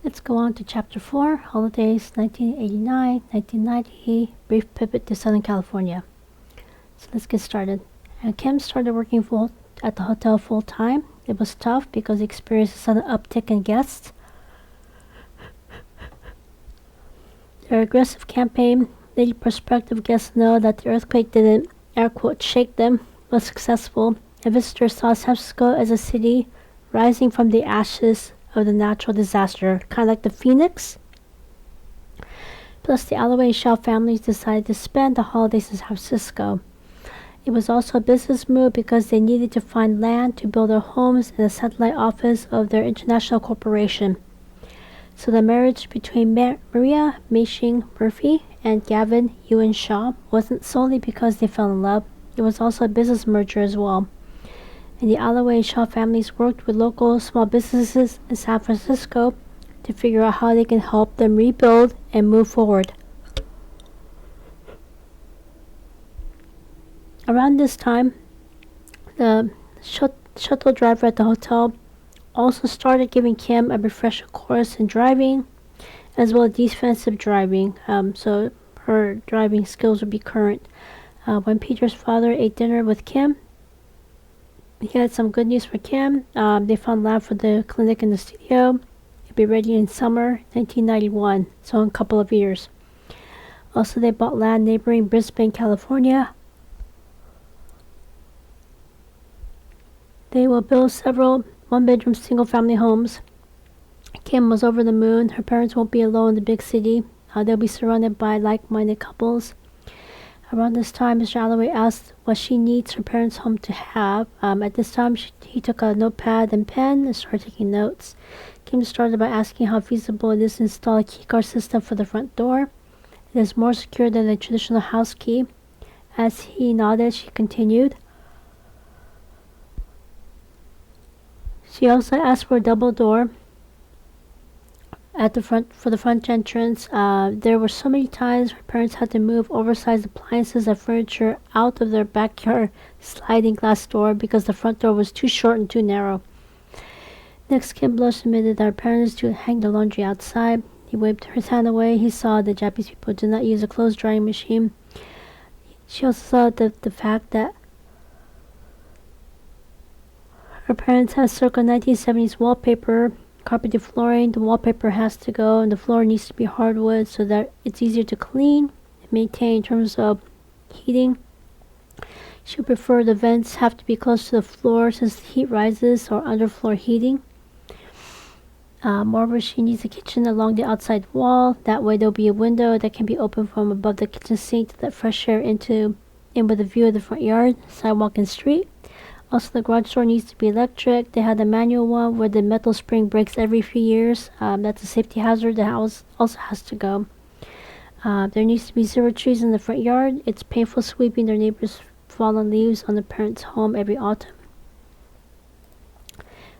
Let's go on to Chapter 4, Holidays 1989-1990, brief pivot to Southern California. So let's get started. And Kim started working at the hotel full time. It was tough because he experienced a sudden uptick in guests. Their aggressive campaign letting prospective guests know that the earthquake didn't, air quote, shake them, was successful, and visitors saw San Francisco as a city rising from the ashes of the natural disaster, kind of like the phoenix. Plus, the Alloway and Shaw families decided to spend the holidays in San Francisco. It was also a business move because they needed to find land to build their homes and a satellite office of their international corporation. So the marriage between Maria Mashing Murphy and Gavin Ewan Shaw wasn't solely because they fell in love, it was also a business merger as well. And the Alloway and Shaw families worked with local small businesses in San Francisco to figure out how they can help them rebuild and move forward. Around this time, the shuttle driver at the hotel also started giving Kim a refresher course in driving, as well as defensive driving, so her driving skills would be current. When Peter's father ate dinner with Kim, he had some good news for Kim. They found land for the clinic in the studio. It'll be ready in summer 1991, so in a couple of years. Also, they bought land neighboring Brisbane, California. They will build several one-bedroom single-family homes. Kim was over the moon. Her parents won't be alone in the big city. They'll be surrounded by like-minded couples. Around this time, Mr. Alloway asked what she needs her parents' home to have. At this time, he took a notepad and pen and started taking notes. Kim started by asking how feasible it is to install a keycard system for the front door. It is more secure than a traditional house key. As he nodded, she continued. She also asked for a double door at the front for the front entrance. There were so many times her parents had to move oversized appliances and furniture out of their backyard sliding glass door because the front door was too short and too narrow. Next, Kim blushed and admitted that her parents to hang the laundry outside. He waved her hand away. He saw that Japanese people do not use a clothes drying machine. She also saw the fact that her parents had circa 1970s wallpaper, carpeted flooring. The wallpaper has to go and the floor needs to be hardwood so that it's easier to clean and maintain in terms of heating. She would prefer the vents have to be close to the floor since the heat rises, or underfloor heating. Moreover, she needs a kitchen along the outside wall. That way there'll be a window that can be opened from above the kitchen sink to let fresh air in with a view of the front yard, sidewalk, and street. Also, the garage door needs to be electric. They had a manual one where the metal spring breaks every few years. That's a safety hazard that also has to go. There needs to be 0 trees in the front yard. It's painful sweeping their neighbors' fallen leaves on the parents' home every autumn.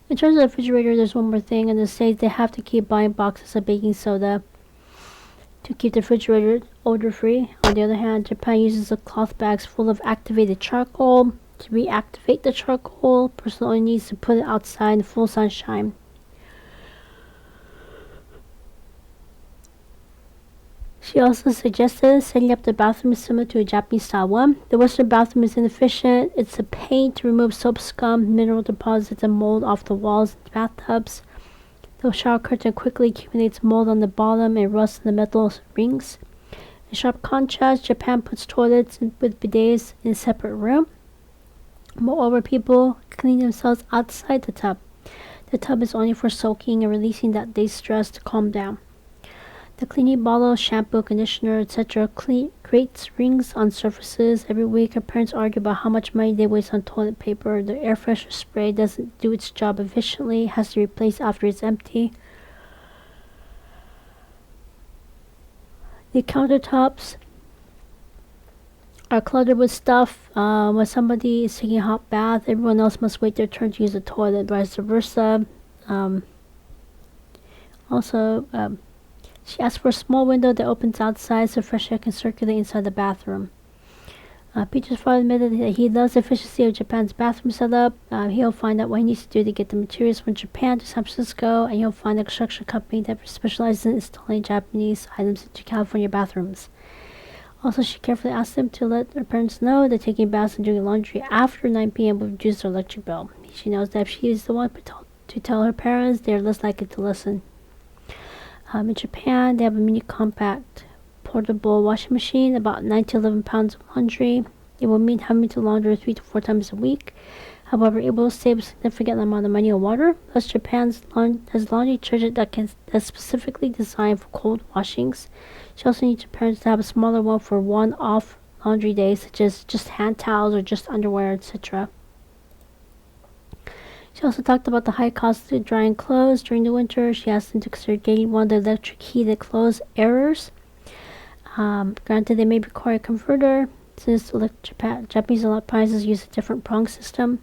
In terms of the refrigerator, there's one more thing. In the States, they have to keep buying boxes of baking soda to keep the refrigerator odor-free. On the other hand, Japan uses the cloth bags full of activated charcoal. To reactivate the charcoal, person only needs to put it outside in full sunshine. She also suggested setting up the bathroom similar to a Japanese-style one. The Western bathroom is inefficient. It's a pain to remove soap scum, mineral deposits, and mold off the walls and bathtubs. The shower curtain quickly accumulates mold on the bottom and rust in the metal rings. In sharp contrast, Japan puts toilets with bidets in a separate room. Moreover, people clean themselves outside the tub. The tub is only for soaking and releasing that day's stress to calm down. The cleaning bottle, shampoo, conditioner, etc. creates rings on surfaces. Every week, her parents argue about how much money they waste on toilet paper. The air freshener spray doesn't do its job efficiently. It has to be replaced after it's empty. The countertops are cluttered with stuff. When somebody is taking a hot bath, everyone else must wait their turn to use the toilet, vice versa. She asked for a small window that opens outside so fresh air can circulate inside the bathroom. Peter's father admitted that he loves the efficiency of Japan's bathroom setup. He'll find out what he needs to do to get the materials from Japan to San Francisco, and he'll find a construction company that specializes in installing Japanese items into California bathrooms. Also, she carefully asked them to let their parents know that taking baths and doing laundry after 9 p.m. would reduce their electric bill. She knows that if she is the one to tell her parents, they are less likely to listen. In Japan, they have a mini compact portable washing machine, about 9 to 11 pounds of laundry. It will mean having to launder 3 to 4 times a week. However, it will save a significant amount of money on water. Plus, Japan has laundry detergent that's specifically designed for cold washings. She also needs her parents to have a smaller one for one-off laundry days, such as just hand towels or just underwear, etc. She also talked about the high cost of drying clothes during the winter. She asked them to consider getting one of the electric heated clothes airers. Granted, they may require a converter, since Japanese appliances use a different prong system.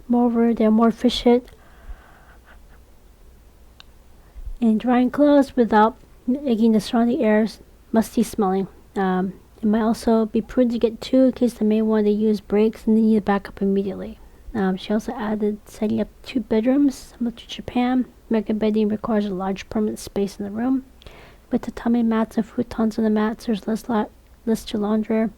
Moreover, they are more efficient in drying clothes without making the surrounding air musty smelling. It might also be prudent to get two in case the main one they use breaks and they need a backup immediately. She also added setting up 2 bedrooms, similar to Japan. American bedding requires a large permanent space in the room. With tatami mats and futons on the mats, there's less to launder.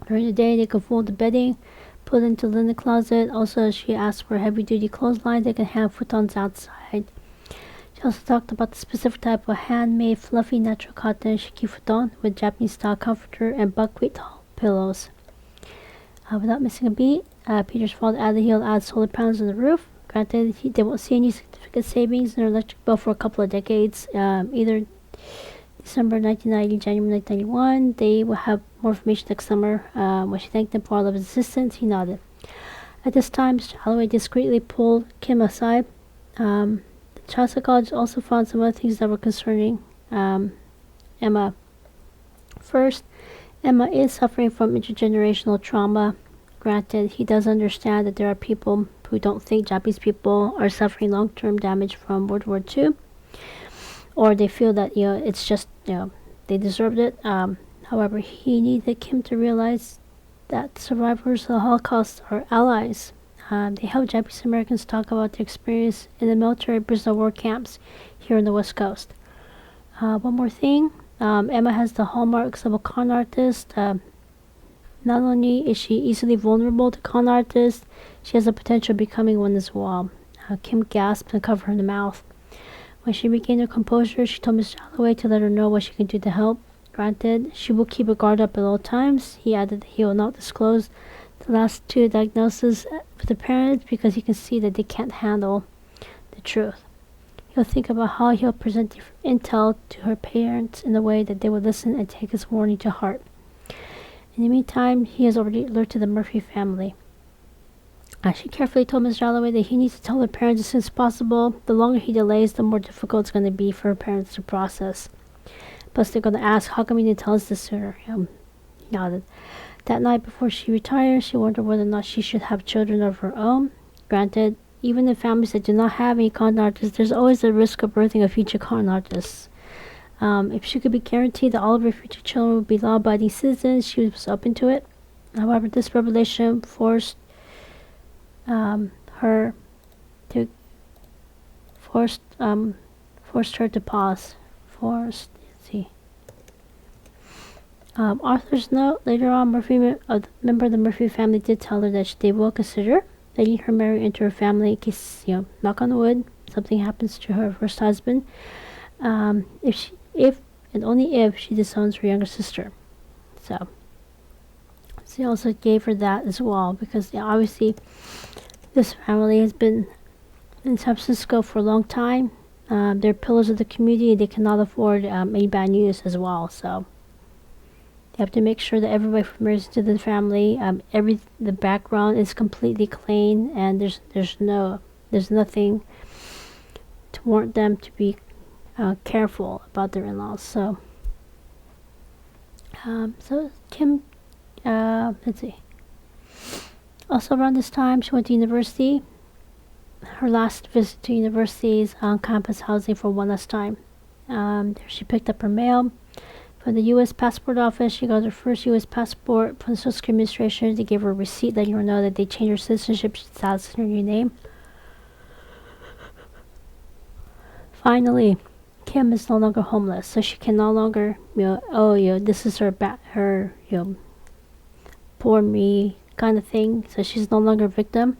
During the day, they can fold the bedding, put it into the linen closet. Also, she asked for a heavy-duty clothesline that can hang futons outside. She also talked about the specific type of handmade, fluffy, natural cotton shiki futon with Japanese-style comforter and buckwheat pillows. Without missing a beat, Peter's father added he'll add solar panels on the roof. Granted, they won't see any significant savings in their electric bill for a couple of decades, either December 1990, January 1991. They will have more information next summer. When she thanked him for all of his assistance, he nodded. At this time, Mr. Holloway discreetly pulled Kim aside. The child psychologist also found some other things that were concerning Emma. First, Emma is suffering from intergenerational trauma. Granted, he does understand that there are people who don't think Japanese people are suffering long-term damage from World War II, or they feel that it's just they deserved it. However, he needed Kim to realize that survivors of the Holocaust are allies. They help Japanese Americans talk about their experience in the military prisoner war camps here on the West Coast. One more thing, Emma has the hallmarks of a con artist. Not only is she easily vulnerable to con artists, she has the potential of becoming one as well. Kim gasped and covered her mouth. When she regained her composure, she told Mr. Holloway to let her know what she can do to help. Granted, she will keep her guard up at all times. He added that he will not disclose the last 2 diagnoses with the parents because he can see that they can't handle the truth. He'll think about how he'll present the intel to her parents in a way that they will listen and take his warning to heart. In the meantime, he has already alerted the Murphy family. She carefully told Mr. Holloway that he needs to tell their parents as soon as possible. The longer he delays, the more difficult it's going to be for her parents to process. Plus, they're going to ask, how come you didn't tell us this sooner? He nodded. That night before she retired, she wondered whether or not she should have children of her own. Granted, even in families that do not have any con artists, there's always a risk of birthing a future con artist. If she could be guaranteed that all of her future children would be law-abiding citizens, she was open to it. However, this revelation forced her to pause. Arthur's note. Later on, a member of the Murphy family did tell her that they will consider letting her marry into her family in case, knock on wood, something happens to her first husband. If and only if she disowns her younger sister. So she also gave her that as well, because obviously this family has been in San Francisco for a long time. They're pillars of the community. They cannot afford any bad news as well. So they have to make sure that everybody who marries into the family, the background is completely clean, and there's nothing to warrant them to be careful about their in-laws. So Kim, let's see. Also around this time, she went to university. Her last visit to university is on campus housing for one last time. There she picked up her mail. From the U.S. Passport Office, she got her first U.S. passport. From the Social Security Administration, they gave her a receipt letting her know that they changed her citizenship status in her new name. Finally, Kim is no longer homeless, so she can no longer, this is her, poor me kind of thing. So she's no longer a victim.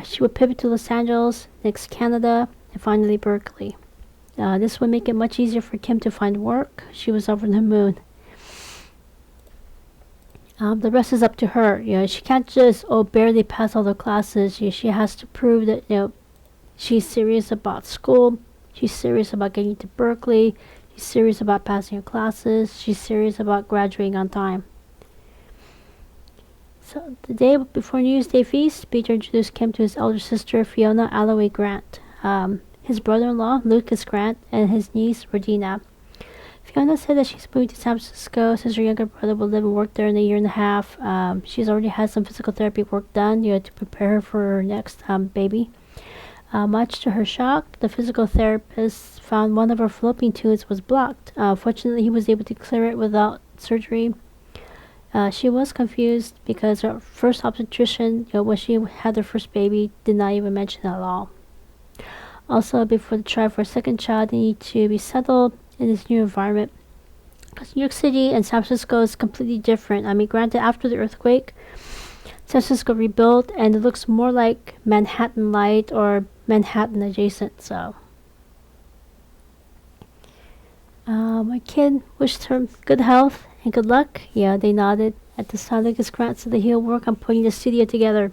She would pivot to Los Angeles, next Canada, and finally Berkeley. This would make it much easier for Kim to find work. She was over the moon. The rest is up to her. She can't just barely pass all the classes. She has to prove that she's serious about school. She's serious about getting to Berkeley. She's serious about passing her classes. She's serious about graduating on time. So the day before New Year's Day feast, Peter introduced Kim to his elder sister Fiona Alloway Grant, his brother-in-law Lucas Grant, and his niece Regina. Fiona said that she's moving to San Francisco since her younger brother will live and work there in a year and a half. She's already had some physical therapy work done, to prepare her for her next baby. Much to her shock, the physical therapist found one of her fallopian tubes was blocked. Fortunately, he was able to clear it without surgery. She was confused because her first obstetrician, when she had her first baby, did not even mention it at all. Also, before they try for a second child, they need to be settled in this new environment. Because New York City and San Francisco is completely different. Granted, after the earthquake, San Francisco rebuilt, and it looks more like Manhattan Light or Manhattan adjacent. So, my kid wished her good health and good luck. Yeah, they nodded. At this time, Lucas Grant said that he'll work on putting the studio together.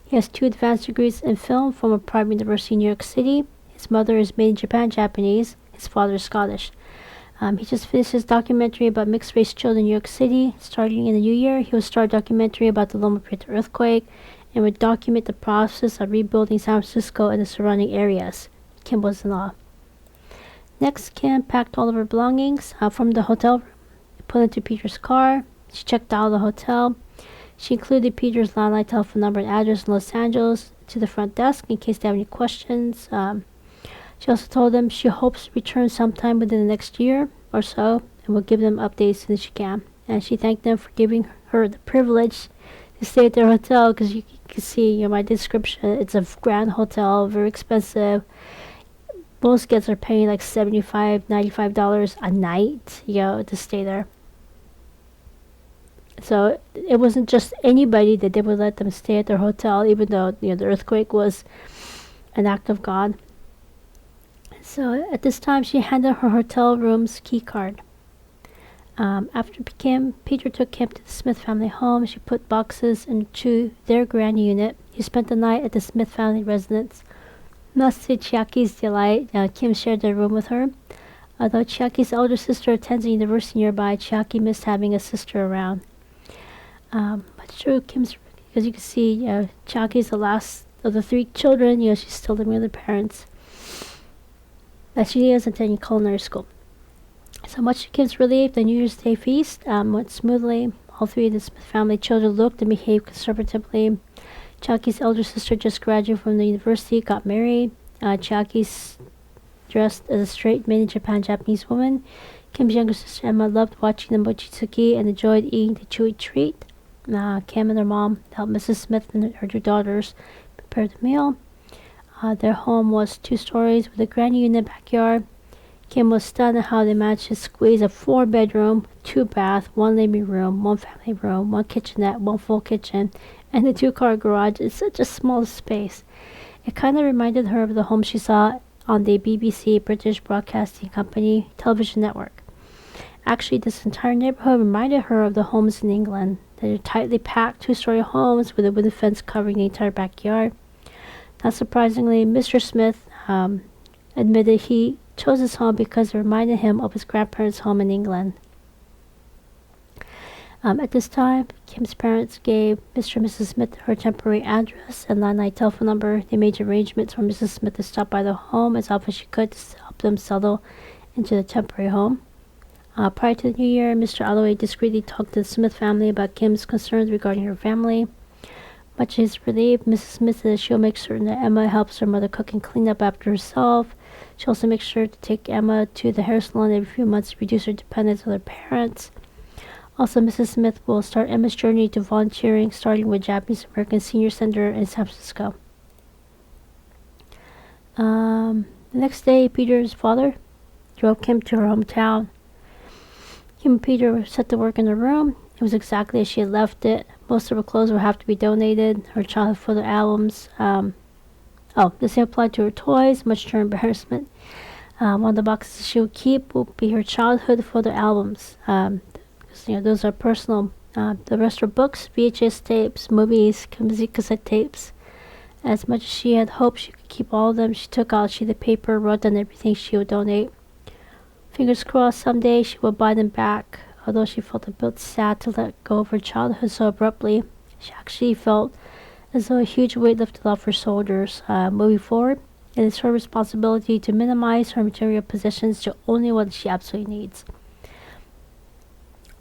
He has 2 advanced degrees in film from a private university in New York City. His mother is made in Japan Japanese. His father is Scottish. He just finished his documentary about mixed-race children in New York City. Starting in the new year, he will start a documentary about the Loma Prieta earthquake and would document the process of rebuilding San Francisco and the surrounding areas. Kim was in awe. Next, Kim packed all of her belongings from the hotel room, put into Peter's car. She checked out of the hotel. She included Peter's landline telephone number and address in Los Angeles to the front desk in case they have any questions. She also told them she hopes to return sometime within the next year or so and will give them updates as soon as she can. And she thanked them for giving her the privilege to stay at their hotel because you can see my description. It's a grand hotel, very expensive. Most guests are paying like $75, $95 a night, to stay there. So it wasn't just anybody that they would let them stay at their hotel, even though the earthquake was an act of God. So at this time, she handed her hotel room's key card. After Peter took Kim to the Smith family home, she put boxes into their grand unit. He spent the night at the Smith family residence. Much to Chiaki's delight, Kim shared their room with her. Although Chiaki's elder sister attends a university nearby, Chiaki missed having a sister around. But true, because you can see, Chiaki's the last of the 3 children. She's still living with her parents. But she is attending culinary school. So much to Kim's relief, the New Year's Day feast went smoothly. All 3 of the Smith family children looked and behaved conservatively. Chiaki's elder sister just graduated from the university, got married. Chiaki's dressed as a straight maid Japan Japanese woman. Kim's younger sister Emma loved watching the mochitsuki and enjoyed eating the chewy treat. Kim and her mom helped Mrs. Smith and her 2 daughters prepare the meal. Their home was 2 stories with a grand unit backyard. Kim was stunned at how they managed to squeeze a 4-bedroom, 2-bath, 1 living room, 1 family room, 1 kitchenette, 1 full kitchen, and a 2-car garage in such a small space. It kind of reminded her of the home she saw on the BBC, British Broadcasting Company television network. Actually, this entire neighborhood reminded her of the homes in England. They're tightly packed 2-story homes with a wooden fence covering the entire backyard. Not surprisingly, Mr. Smith admitted he chose his home because it reminded him of his grandparents' home in England. At this time, Kim's parents gave Mr. and Mrs. Smith her temporary address and landline telephone number. They made arrangements for Mrs. Smith to stop by the home as often as she could to help them settle into the temporary home. Prior to the new year, Mr. Alloway discreetly talked to the Smith family about Kim's concerns regarding her family. Much to his relief, Mrs. Smith says she'll make certain that Emma helps her mother cook and clean up after herself. She also makes sure to take Emma to the hair salon every few months to reduce her dependence on her parents. Also, Mrs. Smith will start Emma's journey to volunteering, starting with Japanese American Senior Center in San Francisco. The next day, Peter's father drove Kim to her hometown. Kim and Peter were set to work in her room. It was exactly as she had left it. Most of her clothes would have to be donated. Her childhood photo albums. The same applied to her toys, much to her embarrassment. One of the boxes she would keep will be her childhood photo albums. Those are personal. The rest are books, VHS tapes, movies, cassette tapes. As much as she had hoped she could keep all of them, she took out a sheet of paper, wrote down everything she would donate. Fingers crossed someday she would buy them back. Although she felt a bit sad to let go of her childhood so abruptly, she actually felt as though a huge weight lifted off her shoulders. Moving forward, it is her responsibility to minimize her material possessions to only what she absolutely needs.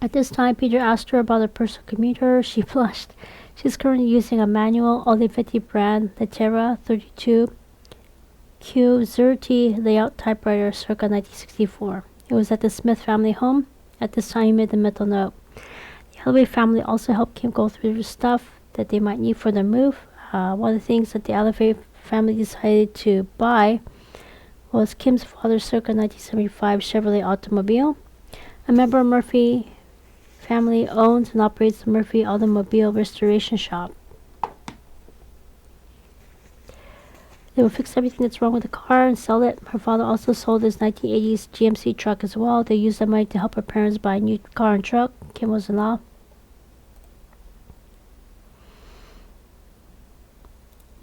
At this time, Peter asked her about her personal computer. She blushed. She's currently using a manual Olivetti brand Litera 32 QWERTY layout typewriter circa 1964. It was at the Smith family home. At this time, he made the mental note. The Alloway family also helped Kim go through the stuff that they might need for their move. One of the things that the Alloway family decided to buy was Kim's father's circa 1975 Chevrolet automobile. A member of Murphy family owns and operates the Murphy Automobile Restoration Shop. They will fix everything that's wrong with the car and sell it. Her father also sold his 1980s GMC truck as well. They used that money to help her parents buy a new car and truck. Kim was in law.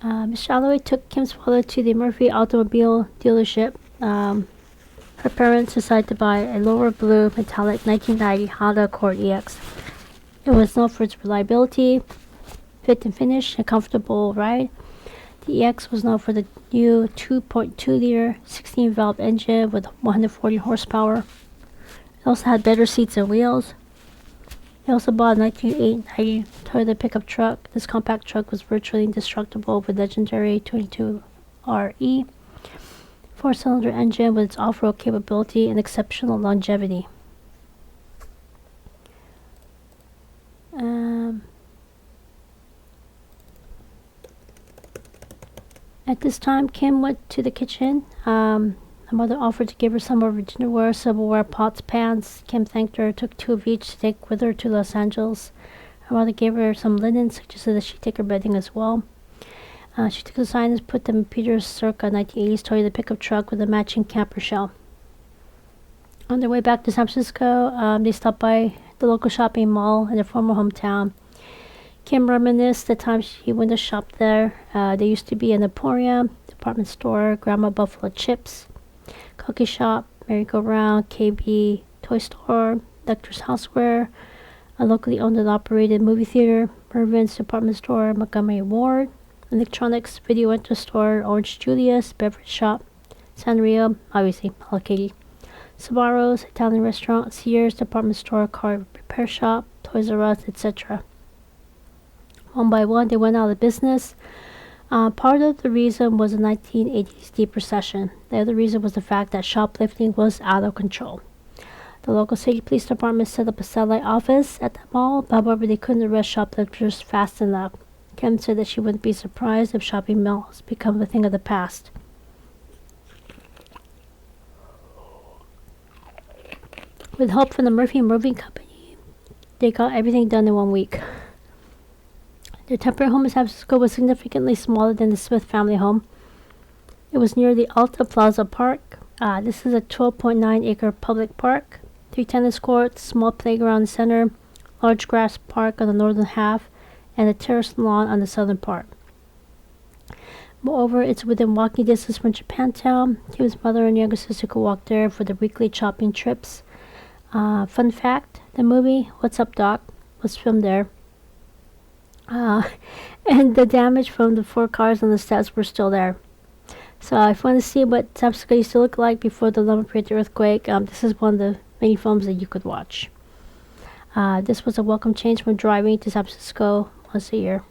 Mr. Alloway took Kim's father to the Murphy automobile dealership. Her parents decided to buy a lower blue metallic 1990 Honda Accord EX. It was known for its reliability, fit and finish, and comfortable ride. The EX was known for the new 2.2-liter 16-valve engine with 140 horsepower. It also had better seats and wheels. They also bought a 1980 Toyota pickup truck. This compact truck was virtually indestructible with legendary 22RE 4-cylinder engine with its off-road capability and exceptional longevity. At this time, Kim went to the kitchen. Her mother offered to give her some of her dinnerware, silverware, pots, pans. Kim thanked her, took 2 of each to take with her to Los Angeles. Her mother gave her some linen, suggested that she take her bedding as well. She took the signs, put them in Peter's circa 1980s Toyota pickup truck with a matching camper shell. On their way back to San Francisco, they stopped by the local shopping mall in their former hometown. Kim reminisced the time she went to shop there. There used to be an Emporium, department store, Grandma Buffalo Chips, cookie shop, merry-go-round, KB, toy store, Doctor's Houseware, a locally owned and operated movie theater, Mervyn's department store, Montgomery Ward, electronics, video rental store, Orange Julius, beverage shop, Sanrio, obviously, Hello Kitty, Sbarro's, Italian restaurant, Sears, department store, car repair shop, Toys R Us, etc. One by one, they went out of business. Part of the reason was the 1980s deep recession. The other reason was the fact that shoplifting was out of control. The local city police department set up a satellite office at the mall, however, they couldn't arrest shoplifters fast enough. Kim said that she wouldn't be surprised if shopping malls become a thing of the past. With help from the Murphy Moving Company, they got everything done in 1 week. Their temporary home in San Francisco was significantly smaller than the Smith family home. It was near the Alta Plaza Park. This is a 12.9-acre public park, 3 tennis courts, small playground in the center, large grass park on the northern half, and a terraced lawn on the southern part. Moreover, it's within walking distance from Japantown. Kim's mother and younger sister could walk there for their weekly shopping trips. Fun fact, the movie What's Up Doc was filmed there. And the damage from the 4 cars on the steps were still there. So if you want to see what San Francisco used to look like before the Loma Prieta earthquake, this is one of the many films that you could watch. This was a welcome change from driving to San Francisco once a year.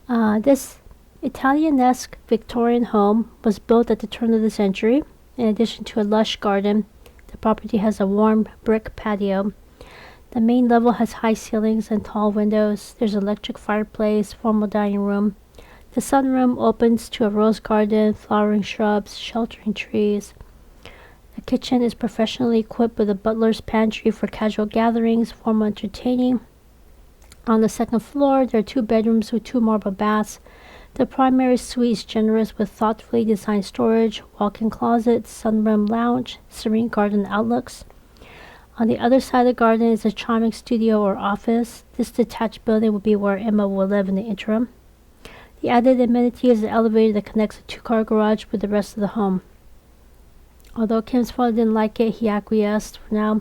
This Italianesque Victorian home was built at the turn of the century. In addition to a lush garden, the property has a warm brick patio. The main level has high ceilings and tall windows. There's an electric fireplace, formal dining room. The sunroom opens to a rose garden, flowering shrubs, sheltering trees. The kitchen is professionally equipped with a butler's pantry for casual gatherings, formal entertaining. On the second floor, there are 2 bedrooms with 2 marble baths. The primary suite is generous with thoughtfully designed storage, walk-in closets, sunroom lounge, serene garden outlooks. On the other side of the garden is a charming studio or office. This detached building will be where Emma will live in the interim. The added amenity is an elevator that connects a 2-car garage with the rest of the home. Although Kim's father didn't like it, he acquiesced for now.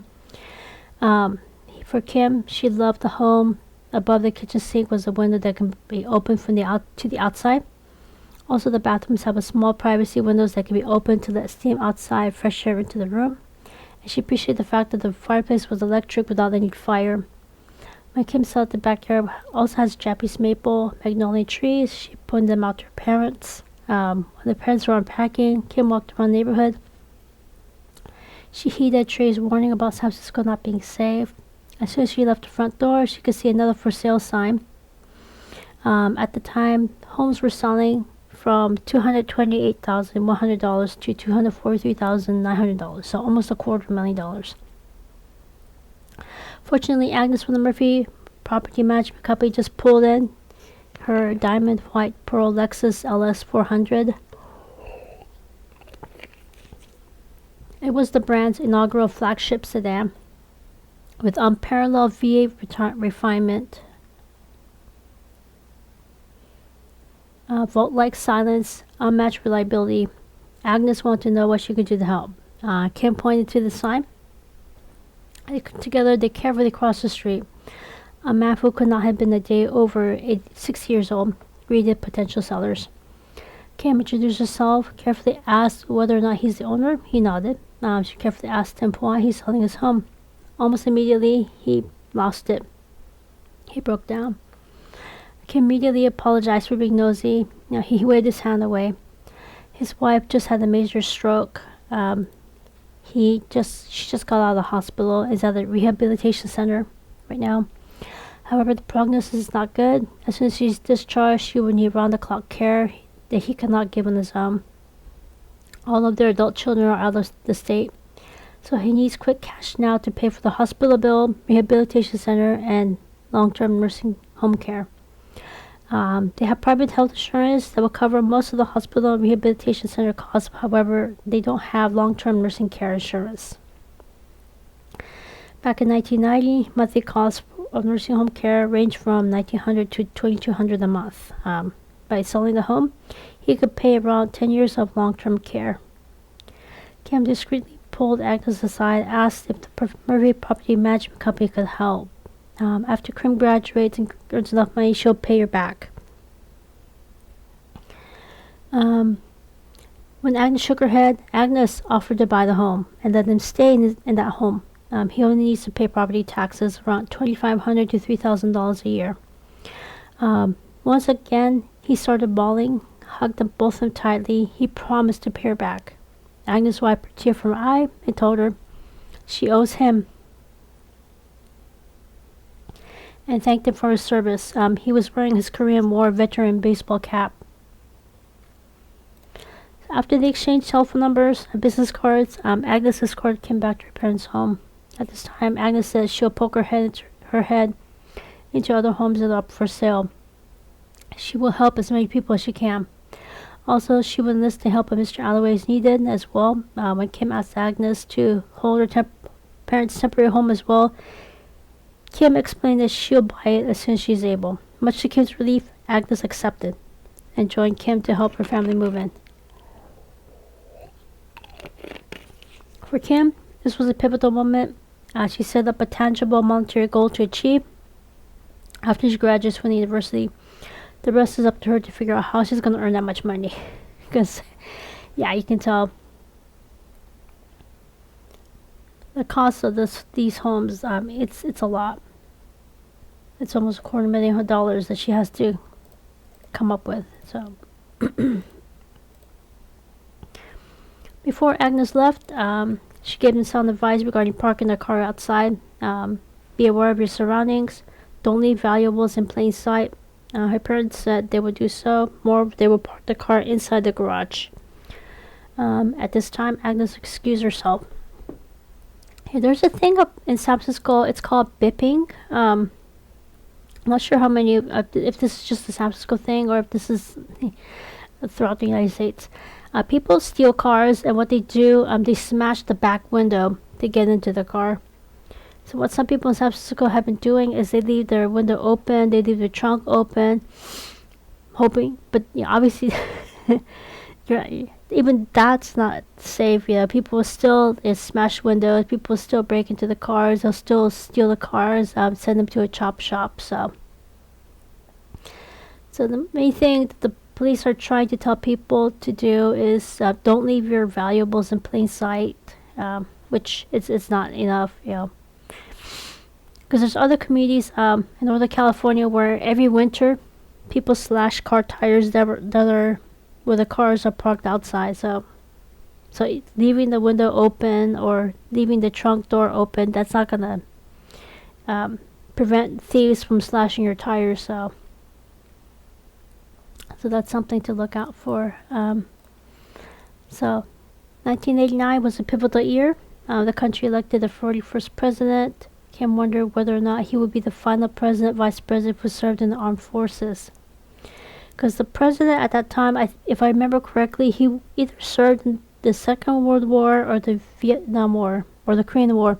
For Kim, she loved the home. Above the kitchen sink was a window that can be opened from to the outside. Also, the bathrooms have a small privacy windows that can be opened to let steam outside, fresh air into the room. And she appreciated the fact that the fireplace was electric without any fire. When Kim saw that the backyard also has Japanese maple, magnolia trees, she pointed them out to her parents. When the parents were unpacking, Kim walked around the neighborhood. She heeded Trey's warning about San Francisco not being safe. As soon as she left the front door, she could see another for sale sign. At the time, homes were selling from $228,100 to $243,900, so almost $250,000. Fortunately, Agnes from the Murphy Property Management Company just pulled in her diamond white pearl Lexus LS 400. It was the brand's inaugural flagship sedan with unparalleled V8 refinement, vault-like silence, unmatched reliability. Agnes wanted to know what she could do to help. Kim pointed to the sign. Together, they carefully crossed the street. A man who could not have been a day over 6 years old greeted potential sellers. Kim introduced herself, carefully asked whether or not he's the owner. He nodded. She carefully asked him why he's selling his home. Almost immediately, he lost it. He broke down. Kim immediately apologized for being nosy. He waved his hand away. His wife just had a major stroke. She just got out of the hospital. Is at the rehabilitation center right now. However, the prognosis is not good. As soon as she's discharged, she will need round-the-clock care that he cannot give on his own. All of their adult children are out of the state, so he needs quick cash now to pay for the hospital bill, rehabilitation center, and long-term nursing home care. They have private health insurance that will cover most of the hospital and rehabilitation center costs. However, they don't have long-term nursing care insurance. Back in 1990, monthly costs of nursing home care ranged from $1,900 to $2,200 a month. By selling the home, he could pay around 10 years of long-term care. Kim discreetly pulled Agnes aside, asked if the Murphy Property Management Company could help. After Kim graduates and earns enough money, she'll pay her back. When Agnes shook her head, Agnes offered to buy the home and let him stay in that home. He only needs to pay property taxes around $2,500 to $3,000 a year. Once again, he started bawling, hugged them both of them tightly. He promised to pay her back. Agnes wiped a tear from her eye and told her she owes him, and thanked him for his service. He was wearing his Korean War veteran baseball cap. After they exchanged telephone numbers and business cards, Agnes escorted Kim back to her parents' home. At this time, Agnes says she'll poke her head into other homes that are up for sale. She will help as many people as she can. Also, she will enlist the help of Mr. Alloway as needed as well. When Kim asked Agnes to hold her parents' temporary home as well, Kim explained that she'll buy it as soon as she's able. Much to Kim's relief, Agnes accepted and joined Kim to help her family move in. For Kim, this was a pivotal moment. She set up a tangible monetary goal to achieve after she graduates from the university. The rest is up to her to figure out how she's going to earn that much money. Because, yeah, you can tell the cost of these homes, it's a lot. It's almost $250,000 that she has to come up with. So before Agnes left, she gave them sound advice regarding parking their car outside. Be aware of your surroundings. Don't leave valuables in plain sight. Her parents said they would do so. More, they would park the car inside the garage. At this time, Agnes excused herself. Hey, there's a thing up in San Francisco. It's called bipping. I'm not sure how many, if this is just a San Francisco thing or if this is throughout the United States. People steal cars, and what they do, they smash the back window to get into the car. So what some people in San Francisco have been doing is they leave their window open, they leave their trunk open, hoping, but obviously, even that's not safe. People will still smash windows, people will still break into the cars, they'll still steal the cars, send them to a chop shop. So the main thing that the police are trying to tell people to do is don't leave your valuables in plain sight, which it's not enough, because there's other communities in Northern California where every winter people slash car tires that are where the cars are parked outside. So leaving the window open or leaving the trunk door open, that's not gonna prevent thieves from slashing your tires. So that's something to look out for. So 1989 was a pivotal year. The country elected the 41st president. Kim wondered whether or not he would be the final president, vice president who served in the armed forces. Because the president at that time, if I remember correctly, he either served in the Second World War or the Vietnam War or the Korean War.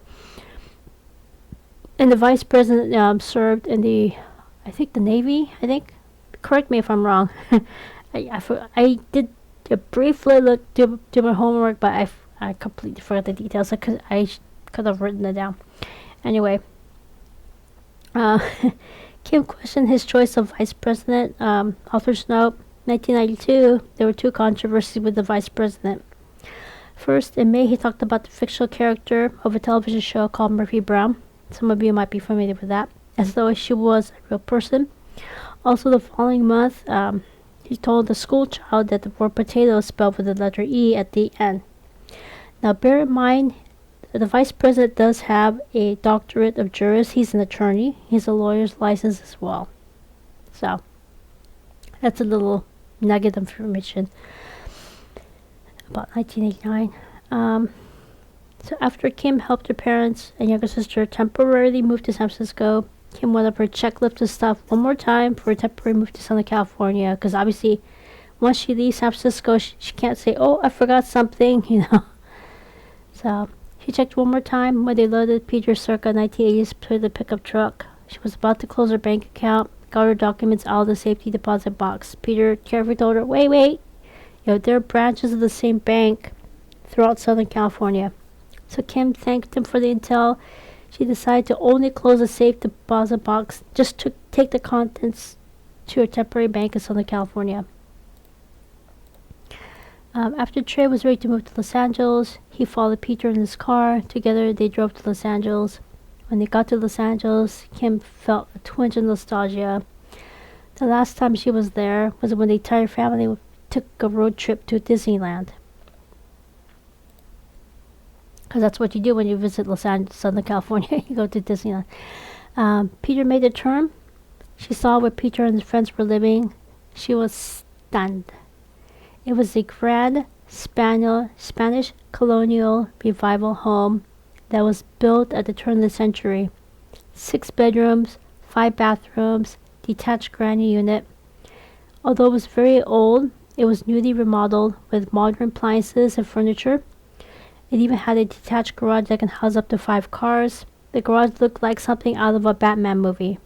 And the vice president served in the Navy, I think. Correct me if I'm wrong. I did a briefly do my homework, but I completely forgot the details. I could have written it down. Anyway, Kim questioned his choice of vice president. Author's note, 1992, there were two controversies with the vice president. First, in May, he talked about the fictional character of a television show called Murphy Brown. Some of you might be familiar with that, as though she was a real person. Also, the following month, he told the school child that the word potato is spelled with the letter E at the end. Now, bear in mind, the vice president does have a doctorate of juris. He's an attorney. He's a lawyer's license as well. So, that's a little nugget of information about 1989. So after Kim helped her parents and younger sister temporarily move to San Francisco, Kim went up her checklist of stuff one more time for a temporary move to Southern California. Because obviously, once she leaves San Francisco, she can't say, "Oh, I forgot something," So she checked one more time when they loaded Peter's circa 1980s Toyota pickup truck. She was about to close her bank account, got her documents out of the safety deposit box. Peter carefully told her, wait. There are branches of the same bank throughout Southern California. So Kim thanked him for the intel. She decided to only close the safe deposit box just to take the contents to her temporary bank in Southern California. After Trey was ready to move to Los Angeles, he followed Peter in his car. Together, they drove to Los Angeles. When they got to Los Angeles, Kim felt a twinge of nostalgia. The last time she was there was when the entire family took a road trip to Disneyland. Because that's what you do when you visit Los Angeles, Southern California. You go to Disneyland. Peter made a turn. She saw where Peter and his friends were living. She was stunned. It was a grand Spanish colonial revival home that was built at the turn of the century. 6 bedrooms, 5 bathrooms, detached granny unit. Although it was very old, it was newly remodeled with modern appliances and furniture. It even had a detached garage that can house up to 5 cars. The garage looked like something out of a Batman movie.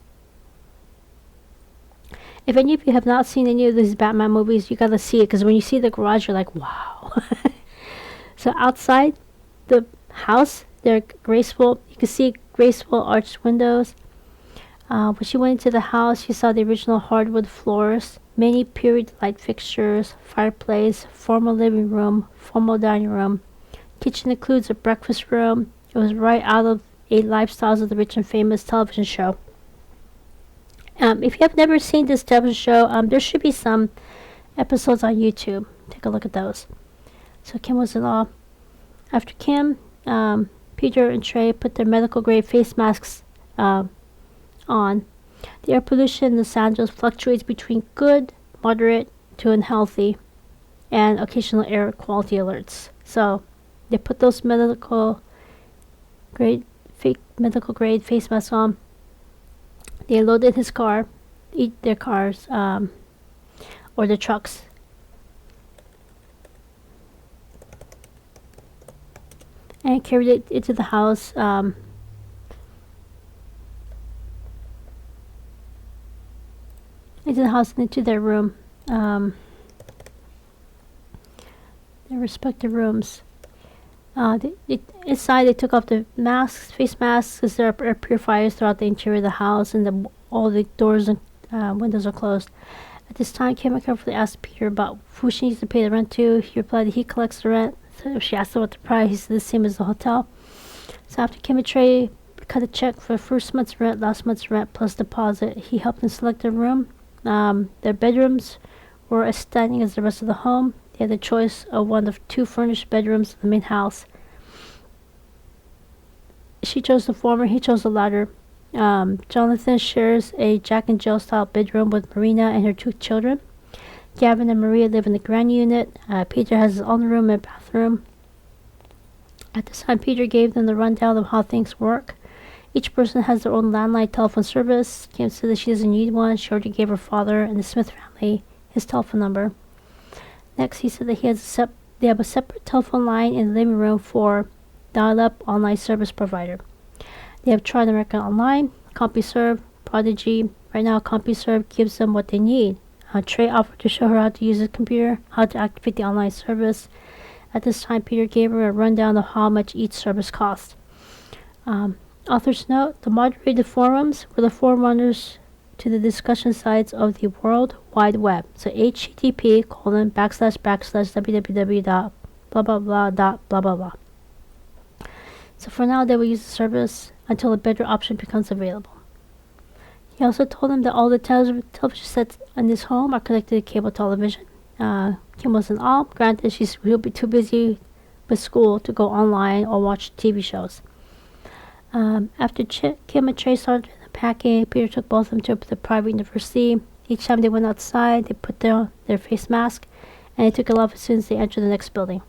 If any of you have not seen any of these Batman movies, you gotta see it, because when you see the garage, you're like, wow. So outside the house, they're graceful. You can see graceful arched windows. When she went into the house, she saw the original hardwood floors, many period light fixtures, fireplace, formal living room, formal dining room. Kitchen includes a breakfast room. It was right out of a Lifestyles of the Rich and Famous television show. If you have never seen this television show, there should be some episodes on YouTube. Take a look at those. So Kim was in awe. After Kim, Peter and Trey put their medical grade face masks on. The air pollution in Los Angeles fluctuates between good, moderate, to unhealthy, and occasional air quality alerts. So they put those medical grade face masks on. They loaded his car, their cars, or the trucks. And carried it into the house. Into the house and into their room. Their respective rooms. Inside, they took off the masks, face masks, because there are air purifiers throughout the interior of the house, and all the doors and windows are closed. At this time, Kim carefully asked Peter about who she needs to pay the rent to. He replied that he collects the rent. So she asked him what the price, he said the same as the hotel. So after Kim and Trey cut a check for the first month's rent, last month's rent, plus deposit, he helped them select their room. Their bedrooms were as stunning as the rest of the home. They had the choice of one of 2 furnished bedrooms in the main house. She chose the former, he chose the latter. Jonathan shares a Jack and Jill style bedroom with Marina and her 2 children. Gavin and Maria live in the grand unit. Peter has his own room and bathroom. At this time, Peter gave them the rundown of how things work. Each person has their own landline telephone service. Kim said that she doesn't need one. She already gave her father and the Smith family his telephone number. Next, he said that they have a separate telephone line in the living room for dial-up online service provider. They have tried American Online, CompuServe, Prodigy. Right now, CompuServe gives them what they need. Trey offered to show her how to use the computer, how to activate the online service. At this time, Peter gave her a rundown of how much each service cost. Author's note, the moderated forums were the forerunners to the discussion sites of the World Wide Web. So http://www. blah blah blah dot blah blah blah. So for now, they will use the service until a better option becomes available. He also told them that all the television sets in this home are connected to cable television. Kim was in awe. Granted, she'll be too busy with school to go online or watch TV shows. After Kim and Trey started packing, Peter took both of them to the private university. Each time they went outside, they put their face mask, and they took it off as soon as they entered the next building.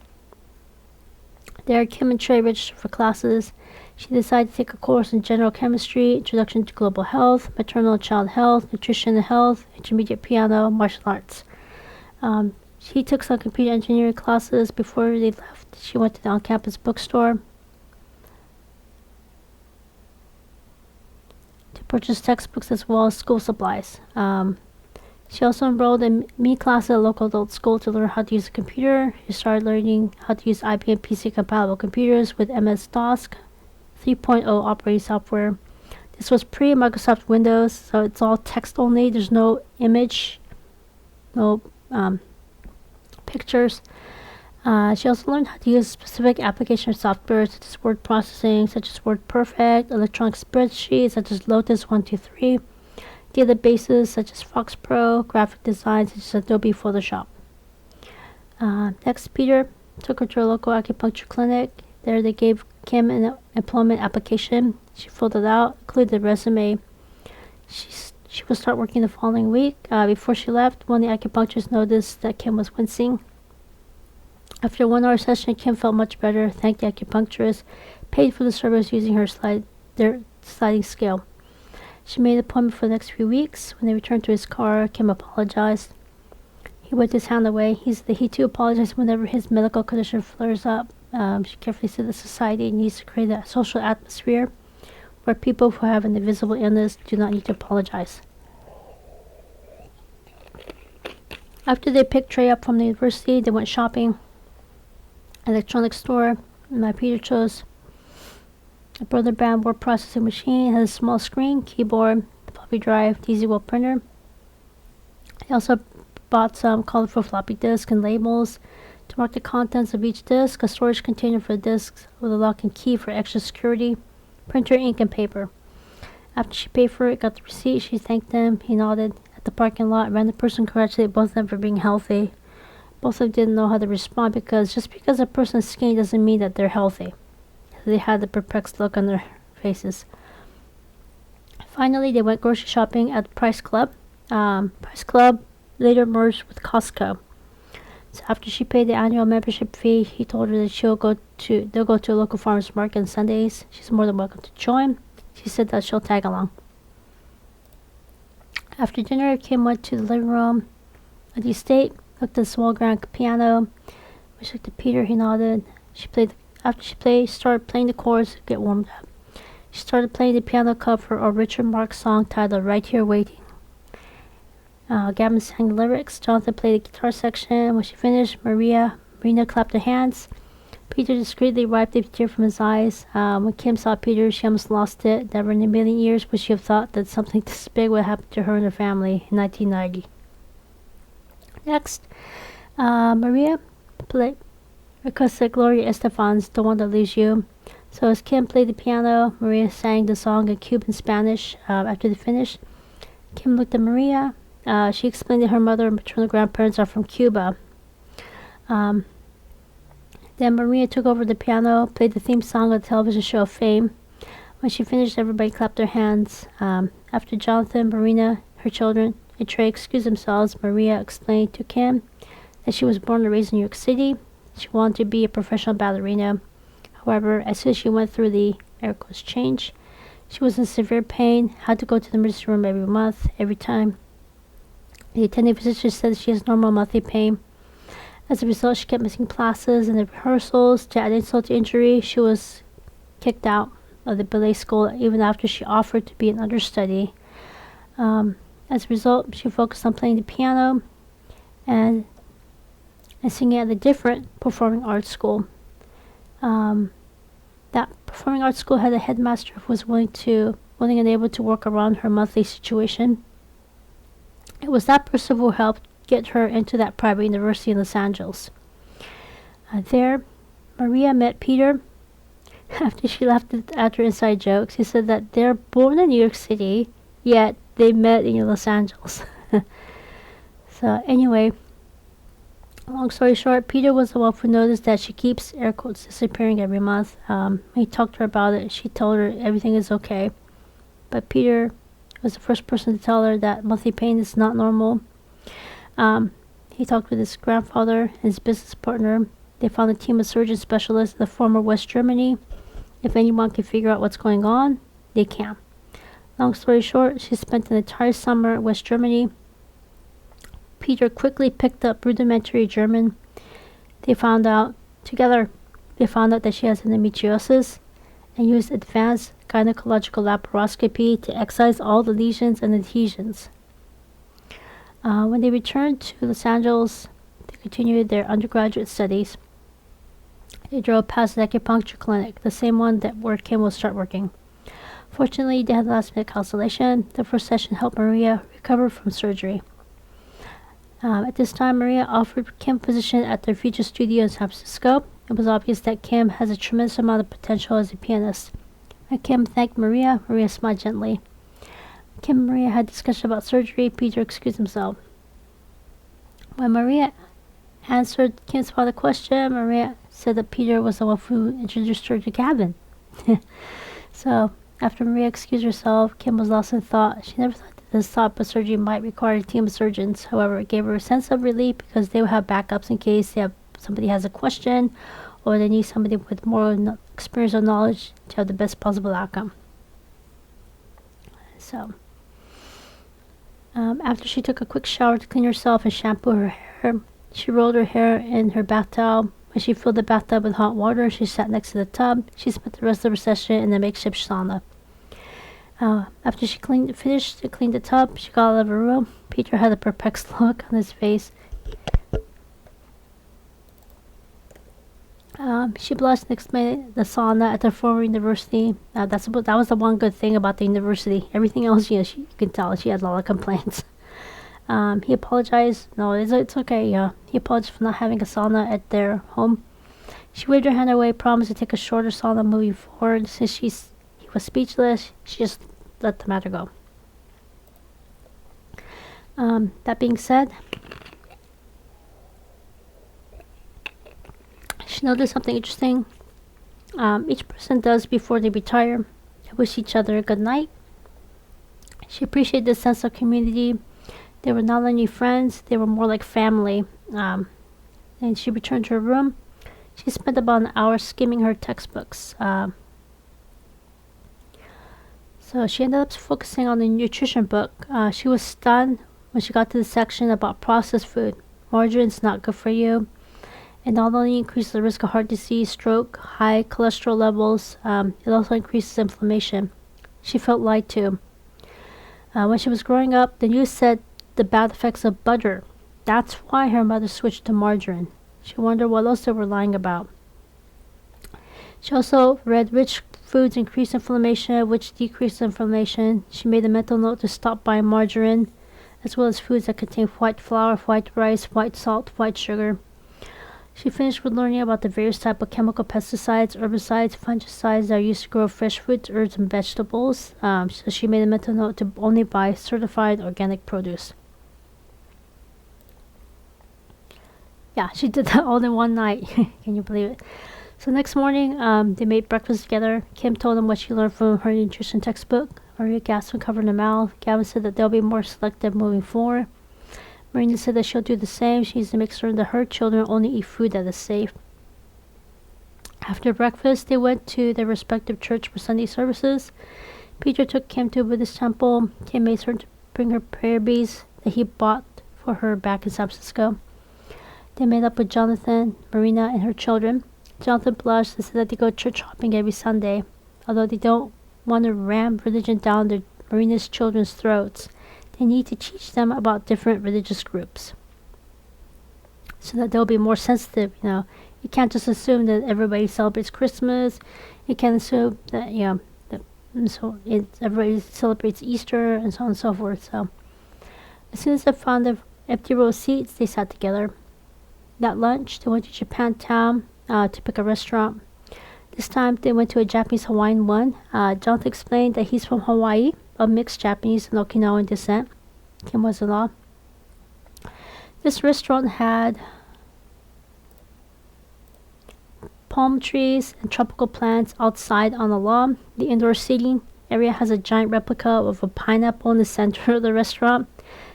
There, Kim and Trey registered for classes. She decided to take a course in general chemistry, introduction to global health, maternal and child health, nutrition and health, intermediate piano, martial arts. She took some computer engineering classes. Before they left, she went to the on-campus bookstore to purchase textbooks as well as school supplies. She also enrolled in me class at a local adult school to learn how to use a computer. She started learning how to use IBM PC-compatible computers with MS-DOS 3.0 operating software. This was pre-Microsoft Windows, so it's all text only. There's no image, no pictures. She also learned how to use specific application software such as word processing, such as WordPerfect, electronic spreadsheets such as Lotus 123, databases such as Fox Pro, graphic design such as Adobe Photoshop. Next, Peter took her to a local acupuncture clinic. There they gave Kim an employment application. She filled it out, included a resume. She will start working the following week. Before she left, one of the acupuncturists noticed that Kim was wincing. After a 1-hour session, Kim felt much better, thanked the acupuncturist, paid for the service using her sliding scale. She made an appointment for the next few weeks. When they returned to his car, Kim apologized. He wiped his hand away. He too apologized whenever his medical condition flares up. She carefully said that society needs to create a social atmosphere where people who have an invisible illness do not need to apologize. After they picked Trey up from the university, they went shopping. Electronics store. Peter chose a Brotherbrand word processing machine. It has a small screen, keyboard, floppy drive, easy wheel printer. He also bought some colorful floppy disks and labels to mark the contents of each disk, a storage container for the disks with a lock and key for extra security, printer, ink, and paper. After she paid for it, got the receipt, she thanked him. He nodded. At the parking lot, random person congratulated both of them for being healthy. Both of them didn't know how to respond because just because a person's skinny doesn't mean that they're healthy. They had the perplexed look on their faces. Finally, they went grocery shopping at Price Club. Price Club later merged with Costco. So after she paid the annual membership fee, he told her that they'll go to a local farmer's market on Sundays. She's more than welcome to join. She said that she'll tag along. After dinner, Kim went to the living room of the estate, looked at the small grand piano. When she looked at Peter, he nodded. After she started playing the chords to get warmed up. She started playing the piano cover of a Richard Marx song titled Right Here Waiting. Gavin sang the lyrics. Jonathan played the guitar section. When she finished, Marina clapped her hands. Peter discreetly wiped a tear from his eyes. When Kim saw Peter, she almost lost it. Never in a million years would she have thought that something this big would happen to her and her family in 1990. Next, Maria requested Gloria Estefan's The One That Leaves You. So as Kim played the piano, Maria sang the song in Cuban Spanish. After they finished, Kim looked at Maria. She explained that her mother and maternal grandparents are from Cuba. Then Maria took over the piano, played the theme song of the television show Fame. When she finished, everybody clapped their hands. After Jonathan, Marina, her children, and Trey excused themselves, Maria explained to Kim that she was born and raised in New York City. She wanted to be a professional ballerina. However, as soon as she went through the air quotes change, she was in severe pain, had to go to the emergency room every month, every time. The attending physician said she has normal monthly pain. As a result, she kept missing classes and the rehearsals. To add insult to injury, she was kicked out of the ballet school even after she offered to be an understudy. As a result, she focused on playing the piano and singing at a different performing arts school. That performing arts school had a headmaster who was willing and able to work around her monthly situation. It was that person who helped get her into that private university in Los Angeles. There, Maria met Peter. After she laughed at her inside jokes, he said that they're born in New York City, yet they met in Los Angeles. So anyway, long story short, Peter was the one who noticed that she keeps, air quotes, disappearing every month. He talked to her about it. She told her everything is okay. But Peter was the first person to tell her that monthly pain is not normal. He talked with his grandfather and his business partner. They found a team of surgeon specialists in the former West Germany. If anyone can figure out what's going on, they can. Long story short, she spent an entire summer in West Germany. Peter quickly picked up rudimentary German. They found out that she has endometriosis and used advanced gynecological laparoscopy to excise all the lesions and adhesions. When they returned to Los Angeles, they continued their undergraduate studies. They drove past the acupuncture clinic, the same one where Kim will start working. Fortunately, they had last-minute cancellation. The first session helped Maria recover from surgery. At this time, Maria offered Kim a position at their future studio in San Francisco. It was obvious that Kim has a tremendous amount of potential as a pianist. When Kim thanked Maria, Maria smiled gently. Kim and Maria had discussion about surgery. Peter excused himself. When Maria answered Kim's father's question, Maria said that Peter was the one who introduced her to Gavin. So, after Maria excused herself, Kim was lost in thought. She never thought that this type of surgery might require a team of surgeons. However, it gave her a sense of relief because they would have backups in case somebody has a question or they need somebody with more experience or knowledge to have the best possible outcome. So, after she took a quick shower to clean herself and shampoo her hair, she rolled her hair in her bath towel. When she filled the bathtub with hot water, she sat next to the tub. She spent the rest of her session in the makeshift sauna. After she finished to clean the tub, she got out of her room. Peter had a perplexed look on his face. She blushed and explained the sauna at the former university. That was the one good thing about the university. Everything else, you can tell she had a lot of complaints. He apologized. No, it's okay. He apologized for not having a sauna at their home. She waved her hand away, promised to take a shorter sauna moving forward. Since he was speechless, she just let the matter go. That being said, she noticed something interesting. Each person does before they retire. They wish each other a good night. She appreciated the sense of community. They were not only friends, they were more like family. And she returned to her room. She spent about an hour skimming her textbooks. So she ended up focusing on the nutrition book. She was stunned when she got to the section about processed food. Margarine's not good for you. It not only increases the risk of heart disease, stroke, high cholesterol levels, it also increases inflammation. She felt lied to. When she was growing up, the news said the bad effects of butter. That's why her mother switched to margarine. She wondered what else they were lying about. She also read which foods increase inflammation, which decrease inflammation. She made a mental note to stop buying margarine, as well as foods that contain white flour, white rice, white salt, white sugar. She finished with learning about the various types of chemical pesticides, herbicides, fungicides that are used to grow fresh fruits, herbs, and vegetables. So she made a mental note to only buy certified organic produce. Yeah, she did that all in one night. Can you believe it? So next morning, they made breakfast together. Kim told them what she learned from her nutrition textbook. Maria gasped and covered her mouth. Gavin said that they'll be more selective moving forward. Marina said that she'll do the same. She needs to make certain that her children only eat food that is safe. After breakfast, they went to their respective church for Sunday services. Peter took Kim to a Buddhist temple. Kim made certain to bring her prayer beads that he bought for her back in San Francisco. They met up with Jonathan, Marina, and her children. Jonathan blushed and said that they go church hopping every Sunday, although they don't want to ram religion down Marina's children's throats. They need to teach them about different religious groups so that they'll be more sensitive. You can't just assume that everybody celebrates Christmas. You can't assume that everybody celebrates Easter and so on and so forth. So as soon as they found the empty row of seats, they sat together. At lunch, they went to Japantown to pick a restaurant. This time, they went to a Japanese-Hawaiian one. Jonathan explained that he's from Hawaii, of mixed Japanese and Okinawan descent. Kim was in awe. This restaurant had palm trees and tropical plants outside on the lawn. The indoor seating area has a giant replica of a pineapple in the center of the restaurant.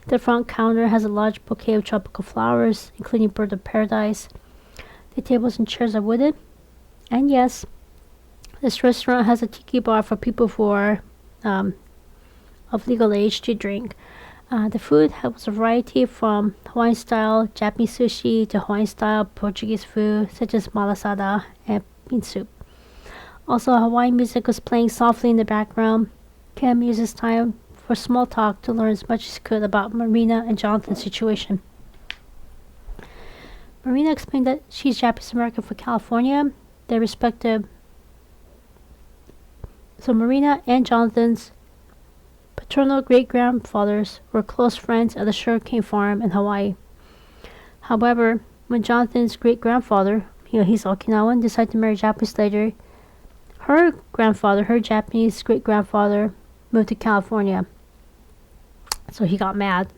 The front counter has a large bouquet of tropical flowers, including bird of paradise. The tables and chairs are wooden. And yes, this restaurant has a tiki bar for people who are of legal age to drink. The food was a variety from Hawaiian-style Japanese sushi to Hawaiian-style Portuguese food, such as malasada and bean soup. Also, Hawaiian music was playing softly in the background. Kim used this time for small talk to learn as much as he could about Marina and Jonathan's situation. Marina explained that she's Japanese American from California. Their respective. So Marina and Jonathan's paternal great-grandfathers were close friends at the sugarcane farm in Hawaii. However, when Jonathan's great-grandfather, he's Okinawan, decided to marry a Japanese lady, her Japanese great-grandfather, moved to California. So he got mad.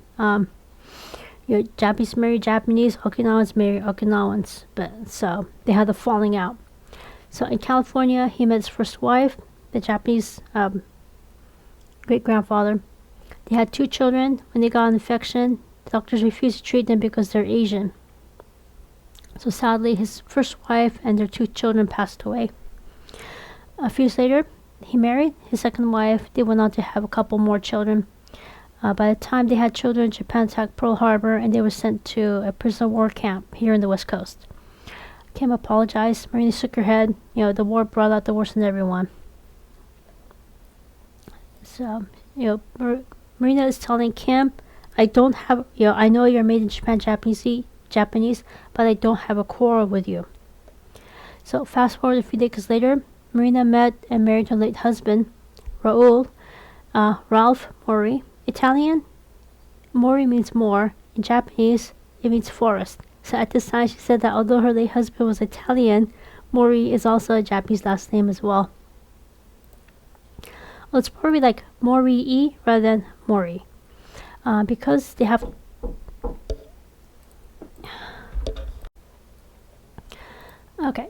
Japanese marry Japanese, Okinawans marry Okinawans. So they had a falling out. So in California, he met his first wife, the Japanese great-grandfather. They had 2 children. When they got an infection, the doctors refused to treat them because they're Asian. So sadly, his first wife and their 2 children passed away. A few years later, he married his second wife. They went on to have a couple more children. By the time they had children, Japan attacked Pearl Harbor and they were sent to a prisoner of war camp here in the West Coast. Kim apologized. Marina shook her head. The war brought out the worst in everyone. So, Marina is telling Kim, I don't have, I know you're made in Japan Japanese, but I don't have a quarrel with you. So fast forward a few decades later, Marina met and married her late husband, Ralph Mori. Italian, Mori means more. In Japanese, it means forest. So at this time, she said that although her late husband was Italian, Mori is also a Japanese last name as well. Oh, it's probably like Mori rather than Mori. Because they have. Okay.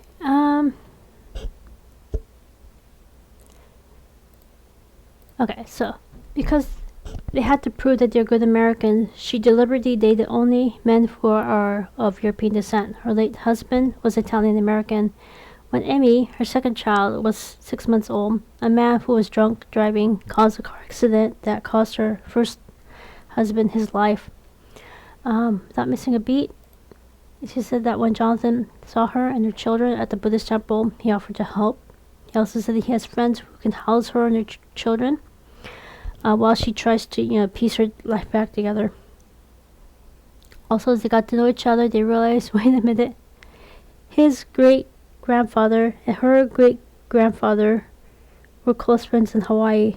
Okay, so because they had to prove that they're good Americans, she deliberately dated only men who are of European descent. Her late husband was Italian American. When Emmy, her second child, was 6 months old, a man who was drunk driving caused a car accident that cost her first husband his life. Without missing a beat, she said that when Jonathan saw her and her children at the Buddhist temple, he offered to help. He also said that he has friends who can house her and her children while she tries to, piece her life back together. Also, as they got to know each other, they realized, wait a minute, his great-grandfather and her great-grandfather were close friends in Hawaii.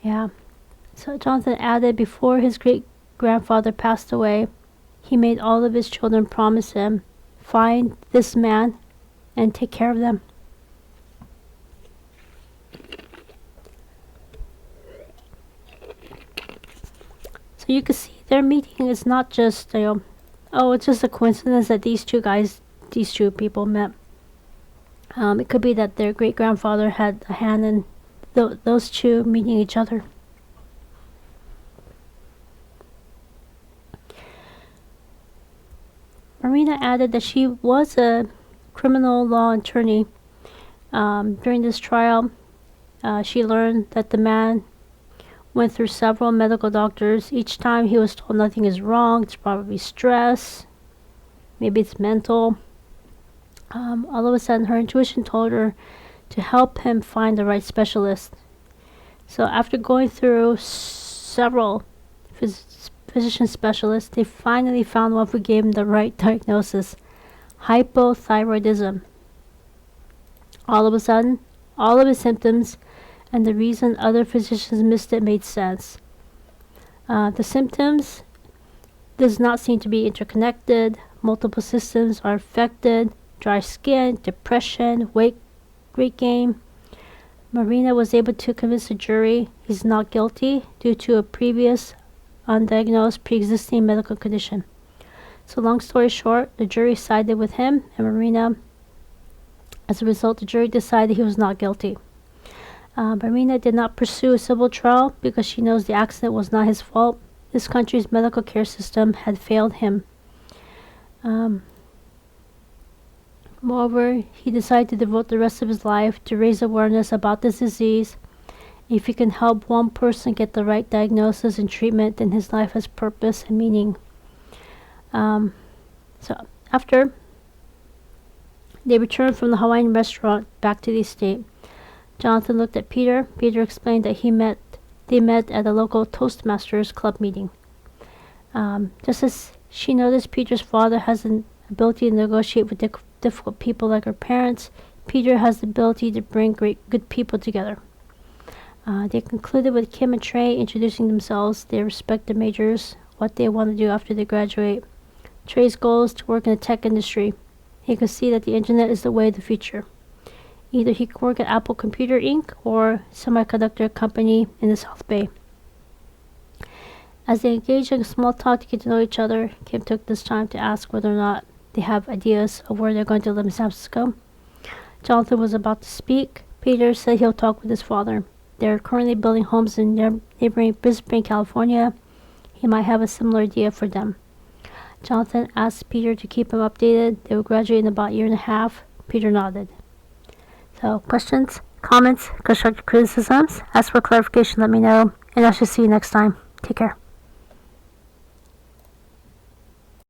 Yeah. So Jonathan added, before his great-grandfather passed away, he made all of his children promise him, find this man and take care of them. So you can see their meeting is not just, it's just a coincidence that these two people met. It could be that their great-grandfather had a hand in those two meeting each other. Marina added that she was a criminal law attorney. During this trial, she learned that the man went through several medical doctors. Each time he was told nothing is wrong, it's probably stress, maybe it's mental. All of a sudden, her intuition told her to help him find the right specialist. So after going through several physician specialists, they finally found one who gave him the right diagnosis: hypothyroidism. All of a sudden, all of his symptoms and the reason other physicians missed it made sense. The symptoms does not seem to be interconnected. Multiple systems are affected: dry skin, depression, weight gain. Marina was able to convince the jury he's not guilty due to a previous undiagnosed pre-existing medical condition. So long story short, the jury sided with him and Marina. As a result, the jury decided he was not guilty. Marina did not pursue a civil trial because she knows the accident was not his fault. This country's medical care system had failed him. Moreover, he decided to devote the rest of his life to raise awareness about this disease. If he can help one person get the right diagnosis and treatment, then his life has purpose and meaning. So after they returned from the Hawaiian restaurant back to the estate, Jonathan looked at Peter. Peter explained that they met at a local Toastmasters club meeting. Just as she noticed Peter's father has an ability to negotiate with difficult people like her parents, Peter has the ability to bring good people together. They concluded with Kim and Trey introducing themselves, their respective majors, what they want to do after they graduate. Trey's goal is to work in the tech industry. He could see that the internet is the way of the future. Either he could work at Apple Computer Inc. or semiconductor company in the South Bay. As they engaged in small talk to get to know each other, Kim took this time to ask whether or not they have ideas of where they're going to live in San Francisco. Jonathan was about to speak. Peter said he'll talk with his father. They're currently building homes in neighboring Brisbane, California. He might have a similar idea for them. Jonathan asked Peter to keep him updated. They will graduate in about a year and a half. Peter nodded. So, questions, comments, constructive criticisms, ask for clarification, let me know, and I shall see you next time. Take care.